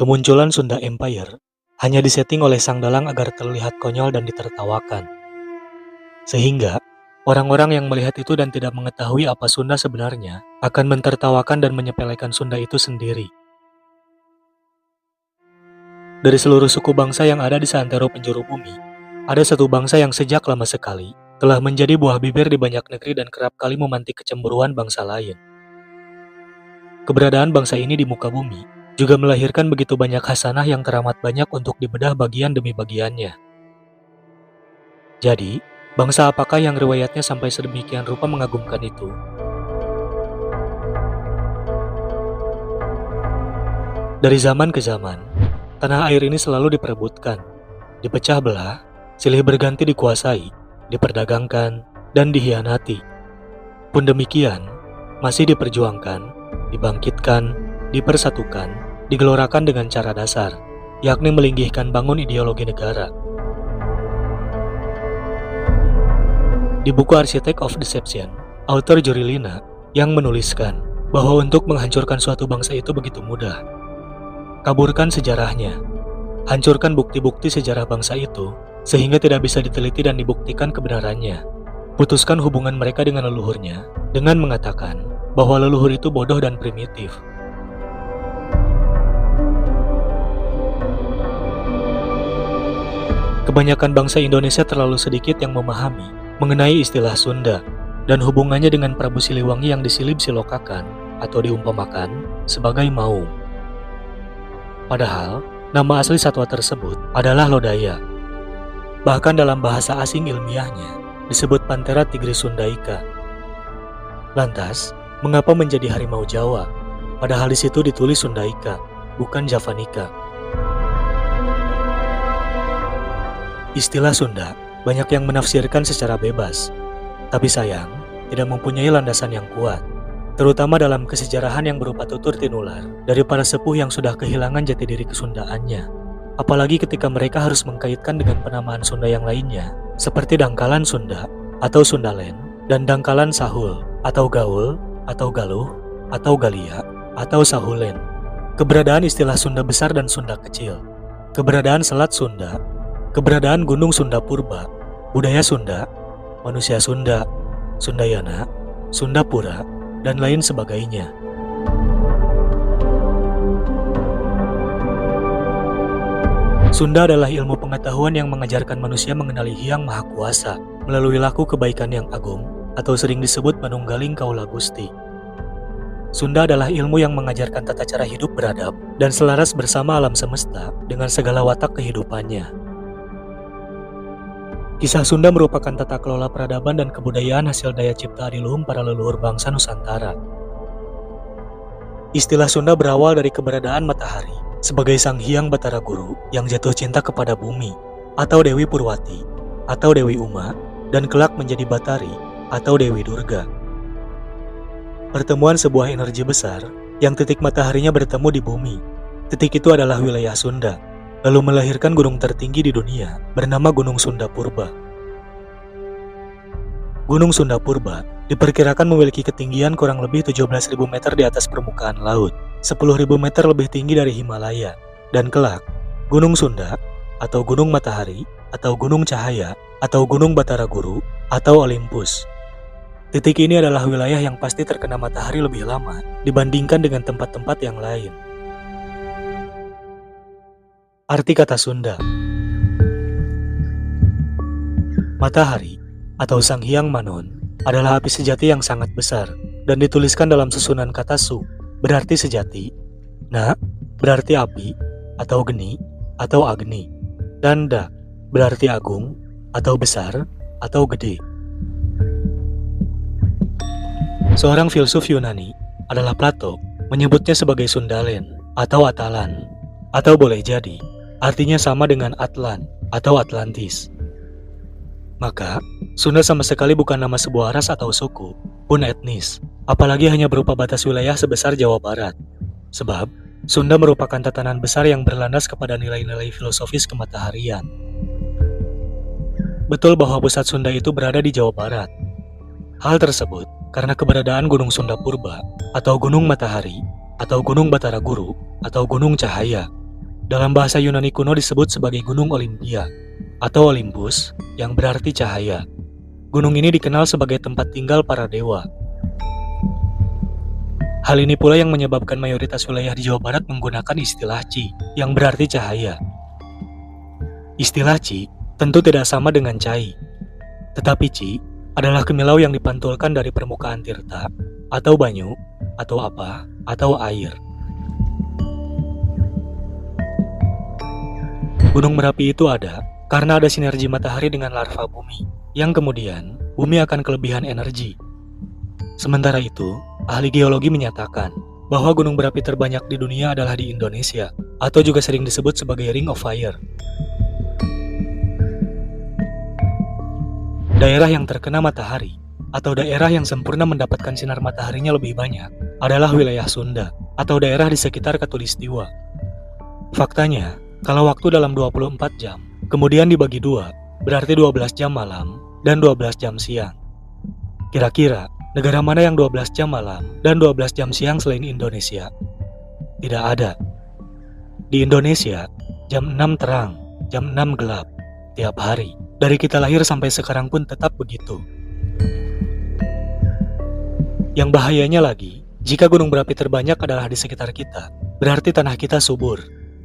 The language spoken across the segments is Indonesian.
Kemunculan Sunda Empire hanya disetting oleh sang dalang agar terlihat konyol dan ditertawakan. Sehingga, orang-orang yang melihat itu dan tidak mengetahui apa Sunda sebenarnya akan mentertawakan dan menyepelekan Sunda itu sendiri. Dari seluruh suku bangsa yang ada di seantero penjuru bumi, ada satu bangsa yang sejak lama sekali telah menjadi buah bibir di banyak negeri dan kerap kali memantik kecemburuan bangsa lain. Keberadaan bangsa ini di muka bumi juga melahirkan begitu banyak khasanah yang teramat banyak untuk dibedah bagian demi bagiannya. Jadi, bangsa apakah yang riwayatnya sampai sedemikian rupa mengagumkan itu? Dari zaman ke zaman, tanah air ini selalu diperebutkan, dipecah belah, silih berganti dikuasai, diperdagangkan, dan dihianati. Pun demikian, masih diperjuangkan, dibangkitkan, dipersatukan, digelorakan dengan cara dasar, yakni melinggihkan bangun ideologi negara. Di buku Architect of Deception, author Jory Lina yang menuliskan bahwa untuk menghancurkan suatu bangsa itu begitu mudah. Kaburkan sejarahnya, hancurkan bukti-bukti sejarah bangsa itu, sehingga tidak bisa diteliti dan dibuktikan kebenarannya. Putuskan hubungan mereka dengan leluhurnya, dengan mengatakan bahwa leluhur itu bodoh dan primitif. Kebanyakan bangsa Indonesia terlalu sedikit yang memahami mengenai istilah Sunda dan hubungannya dengan Prabu Siliwangi yang disilip-silokakan atau diumpamakan sebagai Maung. Padahal, nama asli satwa tersebut adalah lodaya. Bahkan dalam bahasa asing ilmiahnya disebut Panthera tigris sundaica. Lantas, mengapa menjadi harimau Jawa? Padahal di situ ditulis Sundaica, bukan Javanica. Istilah Sunda banyak yang menafsirkan secara bebas, tapi sayang tidak mempunyai landasan yang kuat, terutama dalam kesejarahan yang berupa tutur tinular dari para sepuh yang sudah kehilangan jati diri kesundaannya. Apalagi ketika mereka harus mengkaitkan dengan penamaan Sunda yang lainnya, seperti Dangkalan Sunda atau Sundalen, dan Dangkalan Sahul atau Gaul atau Galuh atau Galia atau Sahulen. Keberadaan istilah Sunda besar dan Sunda kecil, keberadaan Selat Sunda, keberadaan Gunung Sunda Purba, budaya Sunda, manusia Sunda, Sundayana, Sunda Pura, dan lain sebagainya. Sunda adalah ilmu pengetahuan yang mengajarkan manusia mengenali Hyang Maha Kuasa melalui laku kebaikan yang agung atau sering disebut Manunggaling Kaula Gusti. Sunda adalah ilmu yang mengajarkan tata cara hidup beradab dan selaras bersama alam semesta dengan segala watak kehidupannya. Kisah Sunda merupakan tata kelola peradaban dan kebudayaan hasil daya cipta adiluhung para leluhur bangsa Nusantara. Istilah Sunda berawal dari keberadaan matahari sebagai sang Hyang Batara Guru yang jatuh cinta kepada bumi, atau Dewi Purwati, atau Dewi Uma, dan kelak menjadi Batari, atau Dewi Durga. Pertemuan sebuah energi besar yang titik mataharinya bertemu di bumi. Titik itu adalah wilayah Sunda, lalu melahirkan gunung tertinggi di dunia bernama Gunung Sunda Purba. Gunung Sunda Purba diperkirakan memiliki ketinggian kurang lebih 17.000 meter di atas permukaan laut, 10.000 meter lebih tinggi dari Himalaya, dan kelak, Gunung Sunda, atau Gunung Matahari, atau Gunung Cahaya, atau Gunung Batara Guru, atau Olympus. Titik ini adalah wilayah yang pasti terkena matahari lebih lama dibandingkan dengan tempat-tempat yang lain. Arti kata Sunda. Matahari, atau Sang Hyang Manon, adalah api sejati yang sangat besar dan dituliskan dalam susunan kata Su, berarti sejati, Na, berarti api, atau Geni, atau Agni, dan Da, berarti agung, atau besar, atau gede. Seorang filsuf Yunani adalah Plato menyebutnya sebagai Sundalen atau Atalan, atau boleh jadi artinya sama dengan Atlan atau Atlantis. Maka, Sunda sama sekali bukan nama sebuah ras atau suku, pun etnis, apalagi hanya berupa batas wilayah sebesar Jawa Barat. Sebab, Sunda merupakan tatanan besar yang berlandas kepada nilai-nilai filosofis kemataharian. Betul bahwa pusat Sunda itu berada di Jawa Barat. Hal tersebut karena keberadaan Gunung Sunda Purba, atau Gunung Matahari, atau Gunung Batara Guru, atau Gunung Cahaya, Dalam bahasa Yunani kuno disebut sebagai Gunung Olimpia atau Olympus yang berarti cahaya. Gunung ini dikenal sebagai tempat tinggal para dewa. Hal ini pula yang menyebabkan mayoritas wilayah di Jawa Barat menggunakan istilah Chi yang berarti cahaya. Istilah Chi tentu tidak sama dengan cai, tetapi Chi adalah kemilau yang dipantulkan dari permukaan tirta atau banyu atau apa atau air. Gunung Merapi itu ada karena ada sinergi matahari dengan larva bumi, yang kemudian bumi akan kelebihan energi. Sementara itu, ahli geologi menyatakan bahwa gunung berapi terbanyak di dunia adalah di Indonesia, atau juga sering disebut sebagai Ring of Fire. Daerah yang terkena matahari, atau daerah yang sempurna mendapatkan sinar mataharinya lebih banyak, adalah wilayah Sunda, atau daerah di sekitar Katulistiwa. Faktanya, kalau waktu dalam 24 jam, kemudian dibagi dua, berarti 12 jam malam dan 12 jam siang. Kira-kira, negara mana yang 12 jam malam dan 12 jam siang selain Indonesia? Tidak ada. Di Indonesia, jam 6 terang, jam 6 gelap, tiap hari. Dari kita lahir sampai sekarang pun tetap begitu. Yang bahayanya lagi, jika gunung berapi terbanyak adalah di sekitar kita, berarti tanah kita subur,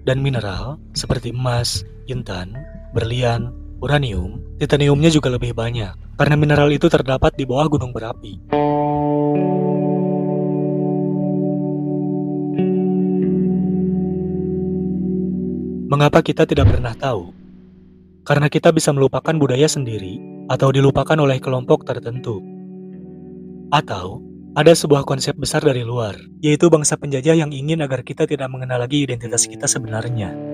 dan mineral seperti emas, intan, berlian, uranium, titaniumnya juga lebih banyak, karena mineral itu terdapat di bawah gunung berapi. Mengapa kita tidak pernah tahu? Karena kita bisa melupakan budaya sendiri, atau dilupakan oleh kelompok tertentu. Atau, ada sebuah konsep besar dari luar, yaitu bangsa penjajah yang ingin agar kita tidak mengenal lagi identitas kita sebenarnya.